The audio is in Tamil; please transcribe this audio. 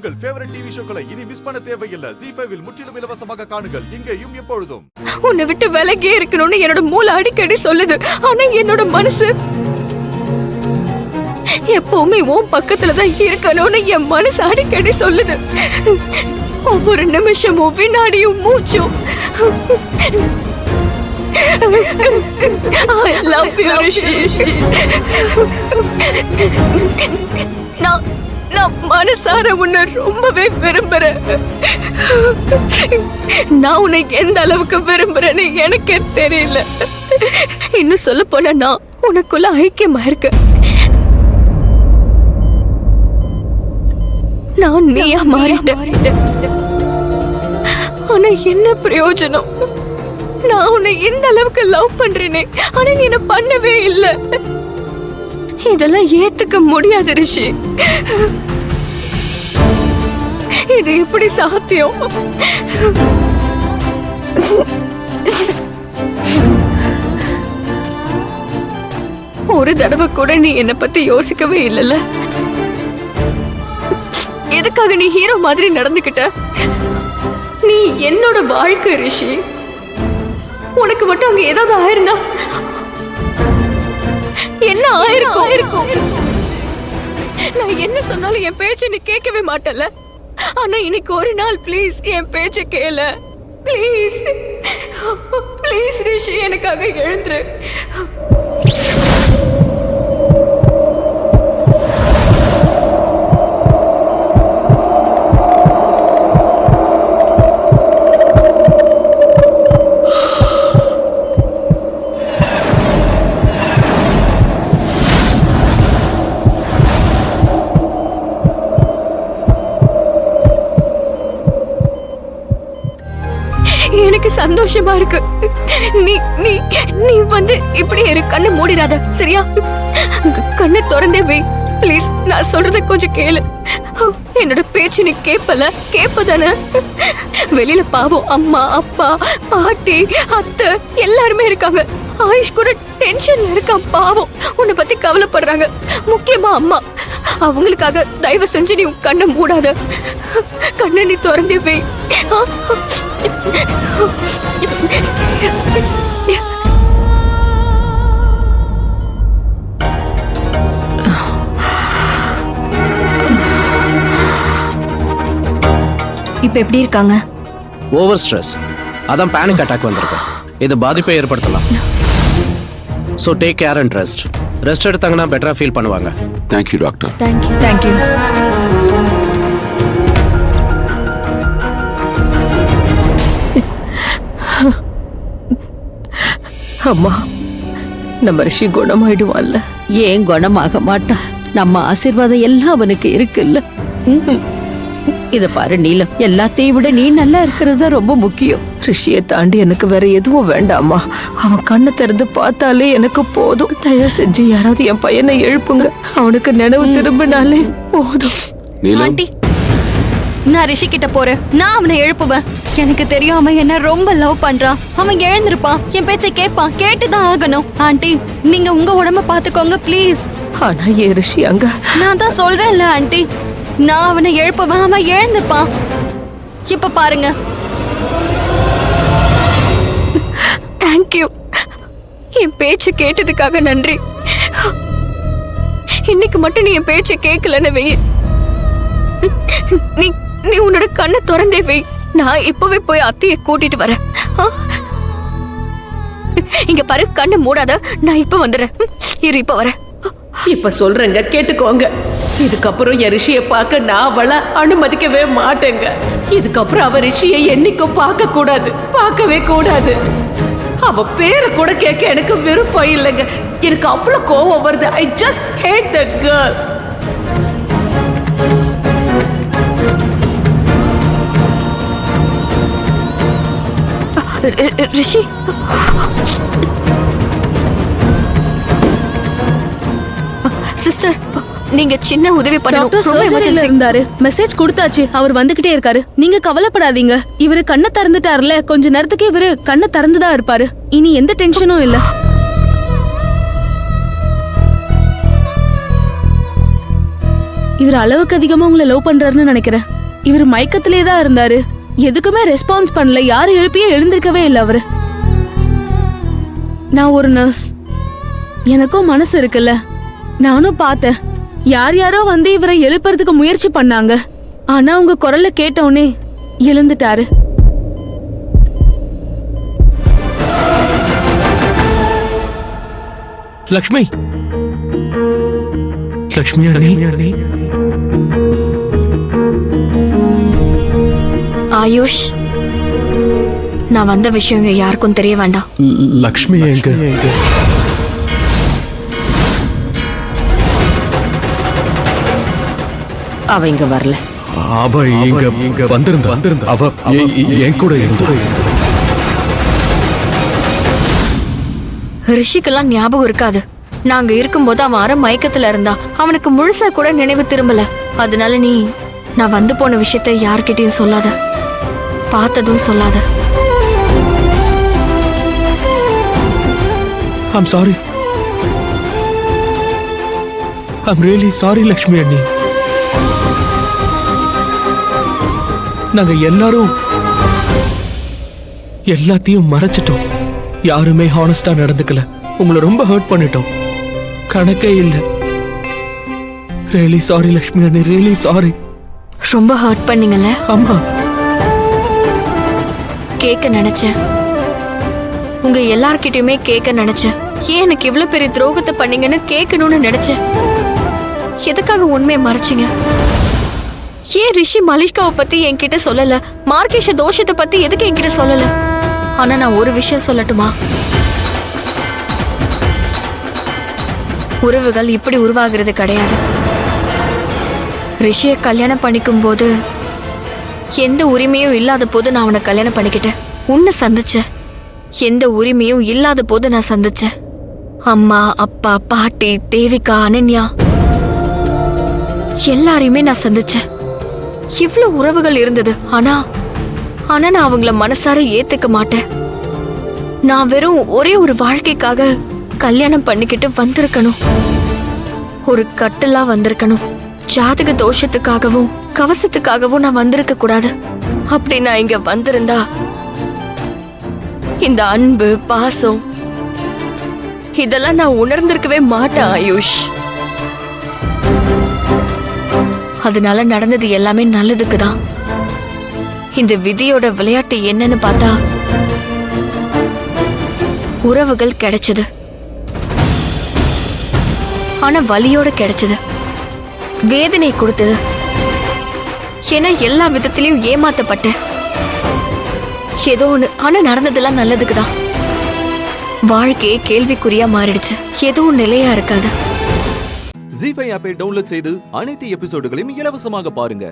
உங்கள் ஃபேவரட் டிவி ஷோக்களை இனி மிஸ் பண்ண தேவையில்லை. ZEE5 இல் முற்றிலும் இலவசமாக காணுங்கள். இங்கேயும் எப்பொழுதும். உன்னை விட்டு விலகி இருக்கணும்னு என்னோட மூளை அடிக்கடி சொல்லுது. ஆனா என்னோட மனசு எப்பவுமே உன் பக்கத்துலதான் இருக்கணும்னு என் மனசு அடிக்கடி சொல்லுது. ஒவ்வொரு நிமிஷமும் வினாடியும் மூச்சும் I love you, Rishi. நான் மனசார உன்னை ரொம்பவே விரும்புறேன். நான் உன்னை எந்த அளவுக்கு விரும்புறேன்னு எனக்கே தெரியல. இன்னும் சொல்ல போனா நான் உனக்குள்ள ஐக்கியமா இருக்கேன். நான் நீயா மாறிட்டேன். ஆனா என்ன பிரயோஜனம்? நான் உன்னை இந்த அளவுக்கு லவ் பண்றேனே, ஆனா நீ என்ன பண்ணவே இல்ல. இதெல்லாம் ஏத்துக்க முடியாது ரிஷி. இது எப்படி சாத்தியம்? ஒரு தடவை கூட நீ என்ன பத்தி யோசிக்கவே இல்லைல்ல. எதுக்காக நீ ஹீரோ மாதிரி நடந்துக்கிட்ட? நீ என்னோட வாழ்க்கை ரிஷி. உனக்கு மட்டும் அங்க ஏதாவது ஆயிருந்தா என்ன ஆயிருக்கும்? நான் என்ன சொன்னாலும் என் பேச்ச நீ கேட்கவே மாட்டல. ஆனா இன்னைக்கு ஒரு நாள் ப்ளீஸ் என் பேச்ச கேள. ப்ளீஸ் ப்ளீஸ் ரிஷி, எனக்காக எழுந்துரு. எனக்கு சந்தோஷமா இருக்கு. நீ நீ நீ வந்து இப்படி இரு. கண்ணை மூடிராத, சரியா? கண்ணை திறந்தே வை ப்ளீஸ். நான் சொல்றத கொஞ்சம் கேளு. என்னோட பேச்சு நீ கேப்பதானே? வெளியில பாவம் அம்மா, அப்பா, பாட்டி, அத்தை எல்லாருமே இருக்காங்க. ஆயுஷ் கூட டென்ஷன்ல இருக்கான் பாவம். உன்னை பத்தி கவலைப்படுறாங்க. முக்கியமா அம்மா. அவங்களுக்காக தயவு செஞ்சு நீ கண்ணை மூடாத. கண்ணை நீ திறந்தே வை. இப்ப எப்படி இருக்காங்க? ஓவர் ஸ்ட்ரெஸ், அதான் பேனிக் அட்டாக் வந்திருக்கு. இது பாதிப்பை ஏற்படுத்தலாம். So take care and rest. Rest எடுத்தாங்கன்னா பெட்டரா ஃபீல் பண்ணுவாங்க. Thank you doctor. தேங்க்யூ. அம்மா, நம்ம ரிஷி குணமாயிடுவான்ல? ஏன் குணமாக மாட்டான்? நம்ம ஆசீர்வாதம் எல்லாம் அவனுக்கு இருக்குல்ல. இத பாரு நீலம், எல்லாத்தையும் விட நீ நல்லா இருக்கிறது ரொம்ப முக்கியம். ரிஷியை தாண்டி எனக்கு வேற எதுவும் வேண்டாமா. அவன் கண்ணை திறந்து பார்த்தாலே எனக்கு போதும். தயவு செஞ்சு யாராவது என் பையனை எழுப்புங்க. அவனுக்கு நினைவு திரும்பினாலே போதும். ஆண்டி, நான் ரிஷி கிட்ட போறேன். நான் அவனை எழுப்புவேன். எனக்கு தெரியும் அவன் என்ன ரொம்ப லவ் பண்றான். அவன் எழுந்திருப்பான், என் பேச்சை கேட்பான். கேட்டுதான் ஆகணும். ஆண்டி, நீங்க உங்க உடம்ப பாத்துக்கோங்க ப்ளீஸ். ஆனா ஏன் ரிஷி அங்க? நான் தான் சொல்றேன்ல ஆண்டி, நான் அவனை எழுப்புவேன். அவன் எழுந்துப்பான். இப்ப பாருங்க. தேங்க்யூ. என் பேச்சு கேட்டதுக்காக நன்றி. இன்னைக்கு மட்டும் நீ என் பேச்சு கேட்கலன்னு வை. நீ உன்னோட கண்ணை திறந்தே வை. நான் இப்பவே போய் அத்தையை கூட்டிட்டு வரேன். இங்க பாரு, கண்ணை மூடாத. நான் இப்ப வந்துடுறேன். இரு, இப்ப வரேன். இப்ப சொல்றேங்க, கேட்டுக்கோங்க. இதுக்கப்புறம் என் ரிஷியை பார்க்க நான் அவளை அனுமதிக்கவே மாட்டேங்க. இதுக்கப்புறம் அவ ரிஷியை என்னைக்கும் பார்க்க கூடாது, பார்க்கவே கூடாது. அவ பேரை கூட கேட்க எனக்கு விருப்பம் இல்லைங்க. எனக்கு அவ்வளவு கோவம் வருது. I just hate that girl. Rishi, sister, நீங்க சின்ன உதவி பண்ணணும். இருந்தாரு. மெசேஜ் கொடுத்தாச்சு. அவர் வந்துகிட்டே இருக்காரு. நீங்க கவலைப்படாதீங்க. இவரு கண்ணை திறந்துட்டாருல, கொஞ்ச நேரத்துக்கு இவரு கண்ணை திறந்துதான் இருப்பாரு. இனி எந்த டென்ஷனும் இல்ல. இவர் அளவுக்கு அதிகமா உங்களை லவ் பண்றாருன்னு நினைக்கிறேன். இவர் மயக்கத்திலே தான் இருந்தாரு, எதுக்குமே ரெஸ்பான்ஸ் பண்ணல, யாரும் எழுப்பியே எழுந்திருக்கவே இல்லை அவரு. நான் ஒரு நர்ஸ், எனக்கும் மனசு இருக்குல்ல, நானும் பார்த்தேன். யார் யாரோ வந்து இவரை எழுப்புறதுக்கு முயற்சி பண்ணாங்க, ஆனா உங்க குரல்ல கேட்டவுடனே எழுந்துட்டாரு. லக்ஷ்மி, லக்ஷ்மி அண்ணி, ஆயுஷ், நான் வந்த விஷயம் இங்க யாருக்கும் தெரிய வேண்டாம். லக்ஷ்மி எங்க? அவ இங்க வரல. அவ இங்க வந்திருந்தா. அவ என் கூட இருந்தா. ரிஷிக்கெல்லாம் ஞாபகம் இருக்காது. நாங்க இருக்கும்போது அவன் அரை மயக்கத்துல இருந்தா, அவனுக்கு முழுசா கூட நினைவு திரும்பல. அதனால நீ நான் வந்து போன விஷயத்தை யார்கிட்டயும் சொல்லாத, பார்த்ததும் சொல்லாத. I'm sorry. I'm really sorry Lakshmi அண்ணி. நாங்க எல்லாரும் எல்லாத்தையும் மறைச்சிட்டோம். யாருமே ஹானஸ்டா நடந்துக்கல. உங்களை ரொம்ப ஹர்ட் பண்ணிட்டோம், கணக்கே இல்ல. ரியலி சாரி லக்ஷ்மி அண்ணி, ரியலி சாரி. ரொம்ப ஹர்ட் பண்ணீங்கல்ல? ஆமா. கேட்க நினைச்சேன், உங்க எல்லார்கிட்டயுமே கேட்க நினைச்சேன். ஏன் எனக்கு இவ்வளவு பெரிய துரோகத்தை பண்ணீங்கன்னு கேட்கணும்னு நினைச்சேன். எதுக்காக உண்மையை மறைச்சிங்க? ஏன் ரிஷி மலிஷ்காவை பத்தி என்கிட்ட சொல்லல? மார்கேஷ தோஷத்தை பத்தி எதுக்கு என்கிட்ட சொல்லல? ஆனா நான் ஒரு விஷயம் சொல்லட்டுமா? உறவுகள் இப்படி உருவாகிறது கிடையாது. ரிஷியை கல்யாணம் பண்ணிக்கும் போது எந்த உரிமையும் இல்லாத போது நான் அவனை கல்யாணம் பண்ணிக்கிட்டேன். உன்னை சந்திச்சேன், எந்த உரிமையும் இல்லாத போது நான் சந்திச்சேன். அம்மா, அப்பா, பாட்டி, தேவிகா, அனன்யா எல்லாரையுமே நான் சந்திச்சேன். இவ்வளவு உறவுகள் இருந்தது. ஆனா நான் அவங்கள மனசார ஏத்துக்க மாட்டேன். நான் வெறும் ஒரே ஒரு வாழ்க்கைக்காக கல்யாணம் பண்ணிக்கிட்டு வந்திருக்கணும். ஒரு கட்டலா வந்திருக்கணும். ஜாதக தோஷத்துக்காகவும் கவசத்துக்காகவும் நான் வந்திருக்க கூடாது. அப்படி நான் இங்க வந்திருந்தா இந்த அன்பு, பாசம் இதெல்லாம் நான் உணர்ந்திருக்கவே மாட்டேன் ஆயுஷ். அதனால நடந்தது எல்லாமே நல்லதுக்கு தான். இந்த விதியோட விளையாட்டு என்னன்னு பார்த்தா, உறவுகள் கிடைச்சது, ஆனா வலியோட கிடைச்சது, வேதனை கொடுத்தது. ஏன்னா எல்லா விதத்திலையும் ஏமாத்தப்பட்டேன். ஏதோ ஒண்ணு, ஆனா நடந்ததெல்லாம் நல்லதுக்கு தான். வாழ்க்கையே கேள்விக்குறியா மாறிடுச்சு. எதுவும் நிலையா இருக்காது. ஜீ5 ஆப்பை டவுன்லோட் செய்து அனைத்து எபிசோடுகளையும் இலவசமாக பாருங்க.